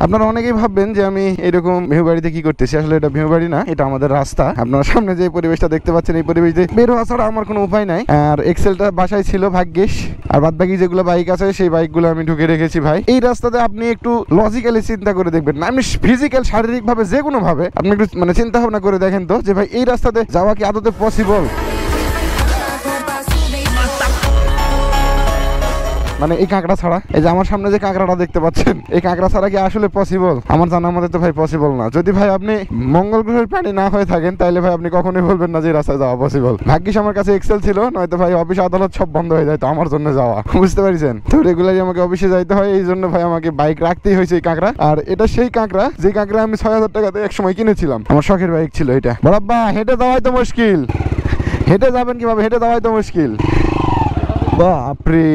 আপনারা অনেকেই ভাববেন যে আমি এরকম ভিউ বাড়িতে কি করতেছি, আসলে এটা ভিউ বাড়ি না, এটা আমাদের রাস্তা। আপনারা সামনে যে পরিবেশটা দেখতে পাচ্ছেন এই পরিবেশে বের হওয়া ছাড়া আমার কোনো উপায় নাই। আর এক্সেলটা বাসায় ছিল ভাগ্যিস, আর বাদ বাকি যেগুলো বাইক আছে সেই বাইকগুলো আমি ঢুকে রেখেছি ভাই। এই রাস্তাতে আপনি একটু লজিক্যালি চিন্তা করে দেখবেন না, আপনি ফিজিক্যাল শারীরিক ভাবে যে কোনো ভাবে আপনি একটু মানে চিন্তা ভাবনা করে দেখেন তো যে ভাই এই রাস্তাতে যাওয়া কি আদতে পসিবল? মানে এই কাঁকড়া ছাড়া, এই যে আমার সামনে যে কাঁকড়াটা দেখতে পাচ্ছেন, এই কাঁকড়া ছাড়া কি আসলে পসিবল? আমার জানার মধ্যে তো ভাই পসিবল না। যদি ভাই আপনি মঙ্গল গ্রহের প্রাণী না হয়ে থাকেন তাহলে ভাই আপনি কখনোই বলবেন না যে এই রাস্তায় যাওয়া পসিবল। ভাগ্যিস আমার কাছে এক্সেল ছিল, নয়তো ভাই অফিস আদালত সব বন্ধ হয়ে যায় তো আমার জন্য যাওয়া, বুঝতে পারছেন তো। রেগুলারই আমাকে অফিসে যাইতে হয়, এই জন্য ভাই আমাকে বাইক রাখতেই হয়েছে এই কাঁকড়া। আর এটা সেই কাঁকড়া যে কাঁকড়া আমি 6000 টাকাতে এক সময় কিনেছিলাম, আমার শখের বাইক ছিল এটা। বরাব্বা হেঁটে যাওয়াই তো মুশকিল, হেঁটে যাবেন কিভাবে? হেঁটে যাওয়াই তো মুশকিল। বাপরে,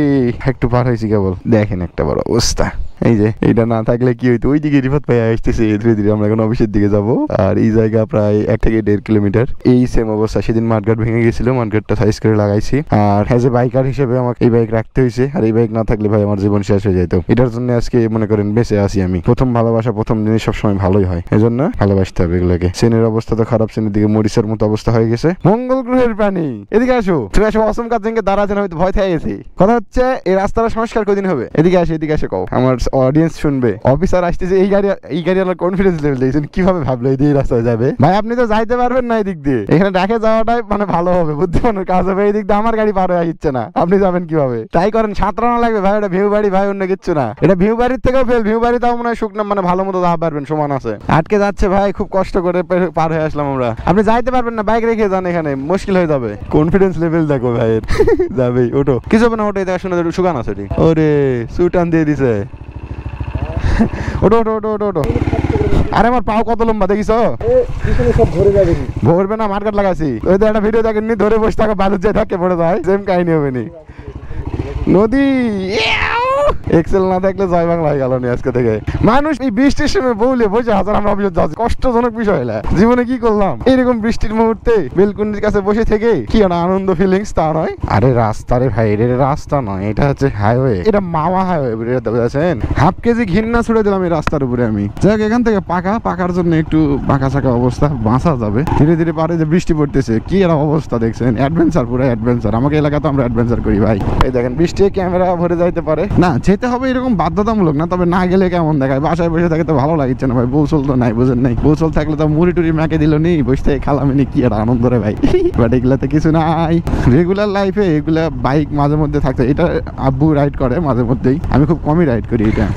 একটু পার হয়েছি কেবল, দেখেন একটা বড় অবস্থা। এই যে এইটা না থাকলে কি হইতো, ওই দিকে রিফাত ভাই আসতেছে ধীরে ধীরে, আমরা এখন অফিসের দিকে যাব। আর এই জায়গা প্রায় 1 থেকে 1.5 কিলোমিটার। এই সেম অবস্থা, সেদিন মাঠঘাট ভেঙে গেছিল, মাঠঘাটটা সাইজ করে লাগাইছি। আর হ্যাজ এ বাইকার হিসেবে আমাকে এই বাইক রাখতে হয়েছে, আর এই বাইক না থাকলে ভাই আমার জীবন শেষ হয়ে যেত। এটার জন্য আজকে মনে করেন বেঁচে আছি আমি। প্রথম ভালোবাসা, প্রথম জিনিস সবসময় ভালোই হয়, এজন্য ভালোবাসতে হবে এগুলোকে। চেনের অবস্থা তো খারাপ, চেনের দিকে মরিচের মতো অবস্থা হয়ে গেছে। মঙ্গল গ্রহের প্রাণী, এদিকে আসো। তুমি আসো, অসম কাজ জেঙ্গে দাঁড়াচ্ছেন, হয়তো ভয় থেকে গেছি। কথা হচ্ছে এই রাস্তাটা সংস্কার কদিন হবে? এদিকে আসে, এদিকে আসে, কও, আমার অডিয়েন্স শুনবে। অফিসার আসতেছে, এই গাড়ি আমার কনফিডেন্স লেভেল দেখছেন কিভাবে ভাবলো এই রাস্তায় যাবে। ভাই আপনি তো যাইতে পারবেন না এদিক দিয়ে, এখানে ডাকে যাওয়াটাই মানে ভালো হবে, বুদ্ধিমানের কাজ হবে। এই দিক দিয়ে আমার গাড়ি পার হয়ে যাচ্ছে না, আপনি যাবেন কিভাবে? তাই করেন, সাঁতরানো লাগবে ভাই, এটা ভিউ বাড়ি ভাই, অন্য কিচ্ছু না। এটা ভিউ বাড়ির থেকেও ফেল, ভিউ বাড়ি তাও মনে হয় শুকনো মানে ভালো মতো যাওয়া পারবেন, সমান আছে। আটকে যাচ্ছে ভাই, খুব কষ্ট করে পার হয়ে আসলাম আমরা। আপনি যাইতে পারবেন না, বাইক রেখে যান, এখানে মুশকিল হয়ে যাবে। কনফিডেন্স লেভেল দেখো ভাইয়ের। যাবে, ওঠো, কিছু হবে না, ওঠো। এটা শুনে সুগান আছে, ওরে সুটান দিয়ে দিছে। ওটো ওটো ওটো ওটো ওটো। আরে আমার পাও কত লম্বা দেখিস? ভরবে না, মার্কেট লাগাইছি। ওই তো একটা ভিডিও দেখেননি, ধরে বসে থাকা বালুর যায় ধাক্কে পড়ে যায়, সেম কাহিনী হবে নি। নদী এক্সেল না দেখলে জয় বাংলা হয়ে গেল নি আজকে থেকে। মানুষ এই বৃষ্টির সময় বউলে বসে হাজার আমরা অভিযোগ যাচ্ছি, কষ্টজনক বিষয় হলে জীবনে কি করলাম এরকম বৃষ্টির মুহূর্তে বেলকুনির কাছে বসে থেকে কি একটা আনন্দ ফিলিংস, তা নয়। আরে রাস্তা রে ভাই, এটা রাস্তা নয়, এটা হচ্ছে হাইওয়ে, এটা মামা হাইওয়ে বুঝেছেন। হাফ কেজি ঘিন্না ছুড়ে দিলাম এই রাস্তার উপরে আমি। যাক, এখান থেকে পাকার জন্য একটু বাঁকা চাকা অবস্থা, বাঁচা যাবে ধীরে ধীরে। পারে যে বৃষ্টি পড়তেছে, কি একটা অবস্থা দেখছেন, অ্যাডভেঞ্চার, পুরো অ্যাডভেঞ্চার। আমাকে এলাকাতে আমরা অ্যাডভেঞ্চার করি ভাই। এই দেখেন বৃষ্টি ক্যামেরা ভরে যাইতে পারে না, যেতে হবে এরকম বাধ্যতামূলক না, তবে না গেলে কেমন দেখায়। বাসায় বসে থাকে তো ভালো লাগছে না ভাই, বৌচল তো নাই, বুঝেন নাই। বৌচল থাকলে তো মুড়ি টুড়ি মেকে দিল নি, বসে থেকে খালামিনি, কি আর আনন্দ রে ভাই। বাট এগুলাতে কিছু নাই, রেগুলার লাইফে এগুলা বাইক মাঝে মধ্যে থাকতে। এটা আব্বু রাইড করে মাঝে মধ্যেই, আমি খুব কমই রাইড করি এটা।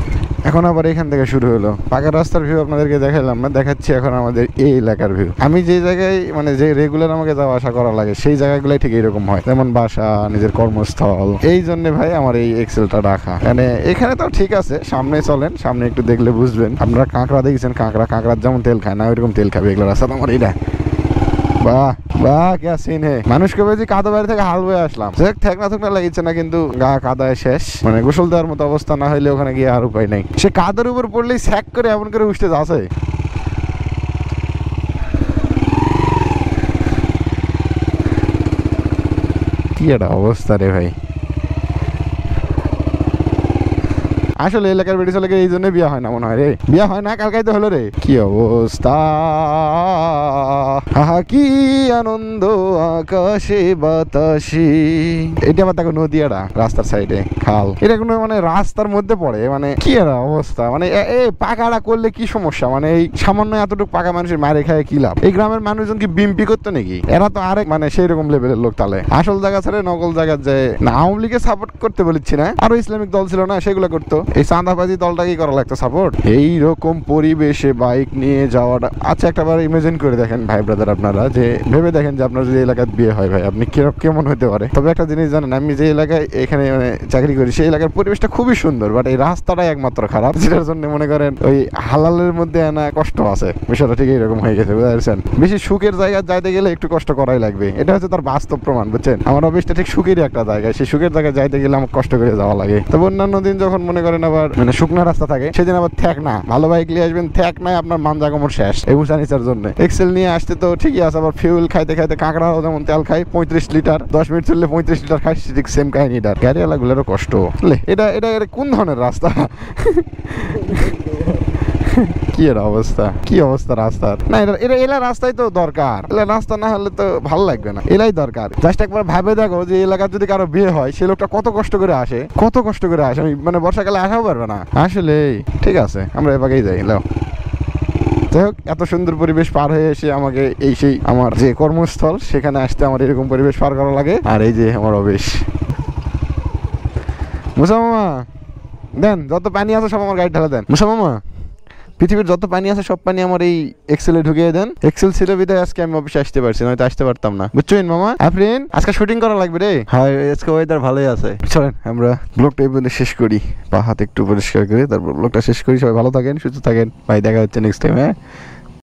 এখন আবার এখান থেকে শুরু হলো পাকা রাস্তার ভিউ, আপনাদেরকে দেখালাম না, দেখাচ্ছি এখন আমাদের এই এলাকার ভিউ। আমি যে জায়গায় মানে যে রেগুলার আমাকে যাওয়া আসা করা লাগে সেই জায়গাগুলাই ঠিক এরকম হয়, যেমন বাসা, নিজের কর্মস্থল। এই জন্য ভাই আমার এই এক্সেলটা রাখা। মানে এখানে তো ঠিক আছে, সামনে চলেন, সামনে একটু দেখলে বুঝবেন। আপনারা কাঁকড়া দেখেছেন, কাঁকড়ার যেমন তেল খায় না ওইরকম তেল খাবে এগুলো রাস্তা আমার এইটা। বাহ বাহ, কে সিন হে। মানুষকে বলছি কাদা বাড়ি থেকে হাল বয়ে আসলাম, ঠেকনা থুকনা লাগিয়েছে না, কিন্তু গা কাদায় শেষ, মানে গোসল দেওয়ার মতো অবস্থা না হইলে ওখানে গিয়ে আর উপায় নাই। সে কাদার উপর পড়লেই স্যাক করে এমন করে উঠতে যাচ্ছে। কি একটা অবস্থা রে ভাই। আসলে এলাকার বেড়ি চলে এই জন্য বিয়া হয় না মনে হয় রে, বিয়া হয় না, কালকাই তো হলো রে। কি অবস্থা, আহা কি আনন্দ আকাশে বাতাসে। এটা আবার দেখো নদীয়াটা রাস্তার সাইডে খাল, এটা কোনো মানে রাস্তার মধ্যে পড়ে, মানে কি একটা অবস্থা। মানে এই পাকাটা করলে কি সমস্যা, মানে এই সামান্য এতটুকু পাকা মানুষের মারে খায় কি লাভ? এই গ্রামের মানুষজন কি বিম্পি করতো নাকি? এরা তো আরেক মানে সেই রকম লেভেলের লোক। তাহলে আসল জায়গা ছেড়ে নকল জায়গা যে না, আওয়ামী লীগে সাপোর্ট করতে বলছি না, আরো ইসলামিক দল ছিল না, সেগুলো করতো। এই চাঁদাবাজি দলটাকেই করা লাগতো সাপোর্ট। এইরকম পরিবেশে বাইক নিয়ে যাওয়াটা, আচ্ছা একটা বার ইমাজিন করে দেখেন ভাই ব্রাদার, আপনারা যে ভেবে দেখেন যে আপনার যদি এলাকায় বিয়ে হয় ভাই, আপনি কেমন হতে পারে। তবে একটা জিনিস জানেন, আমি যে এলাকায় এখানে মানে চাকরি করি সেই এলাকার পরিবেশটা খুবই সুন্দর, বাট এই রাস্তাটাই একমাত্র খারাপ, যেটার জন্য মনে করেন ওই হালালের মধ্যে আনা কষ্ট আছে। বিষয়টা ঠিক এইরকম হয়ে গেছে, বুঝতে পারছেন। বেশি সুখের জায়গায় যাইতে গেলে একটু কষ্ট করাই লাগবে, এটা হচ্ছে তার বাস্তব প্রমাণ, বুঝছেন। আমার অফিসটা ঠিক সুখেরই একটা জায়গায়, সেই সুখের জায়গায় যাইতে গেলে আমার কষ্ট করে যাওয়া লাগে। তবে অন্যান্য দিন যখন মনে করেন আবার মানে শুকনো রাস্তা থাকে, সেদিন আবার থ্যাক না, ভালো বাইক নিয়ে আসবেন, থ্যাক নাই, আপনার মানজা কমর শেষ এই উঁচা নিচার জন্য। এক্সেল নিয়ে আসতে তো ঠিকই আছে, আবার ফিউল খাইতে খাইতে কাঁকড়াও যেমন তেল খাই 35 লিটার, 10 মিনিট চললে 35 লিটার খাই, ঠিক সেম কাহিনীটার। গাড়িওয়ালাগুলোরও কষ্ট। এটা এটা কোন ধরনের রাস্তা? কি এর অবস্থা, কি অবস্থা রাস্তার। না এলা রাস্তায় তো দরকার, এলা রাস্তা না হলে তো ভালো লাগবে না, এলাই দরকার। জাস্ট একবার ভাবে দেখো যে এলাকার যদি কারো বিয়ে হয়, সে লোকটা কত কষ্ট করে আসে, কত কষ্ট করে আসে। আমি মানে বর্ষাকালে আসাও পারবে না আসলে। ঠিক আছে, আমরা এবারেই যাই। যাই হোক, এত সুন্দর পরিবেশ পার হয়ে এসে আমাকে এই সেই আমার যে কর্মস্থল, সেখানে আসতে আমার এরকম পরিবেশ পার করা লাগে। আর এই যে আমার অবেশ। মুসা মামা দেন, যত পানি আছে সব আমার গাড়ি ঢালা দেন। মুসা মামা, পৃথিবীর যত পানি আছে সব পানি আমার এই এক্সেলে ঢুকিয়ে দেন। এক্সেল ছিল বিধায় আজকে আমি অফিসে আসতে পারছি, নয়তো আসতে পারতাম না, বুঝছেন মামা? আফরিন, আজকে শুটিং করা লাগবে রে। হয়, আজকে ওয়েদার ভালোই আছে। চলেন আমরা ব্লগটা এই পর্যন্ত শেষ করি, পা হাত একটু পরিষ্কার করে তারপর ব্লগটা শেষ করি। সবাই ভালো থাকেন, সুস্থ থাকেন ভাই, দেখা হচ্ছে নেক্সট টাইম। হ্যাঁ।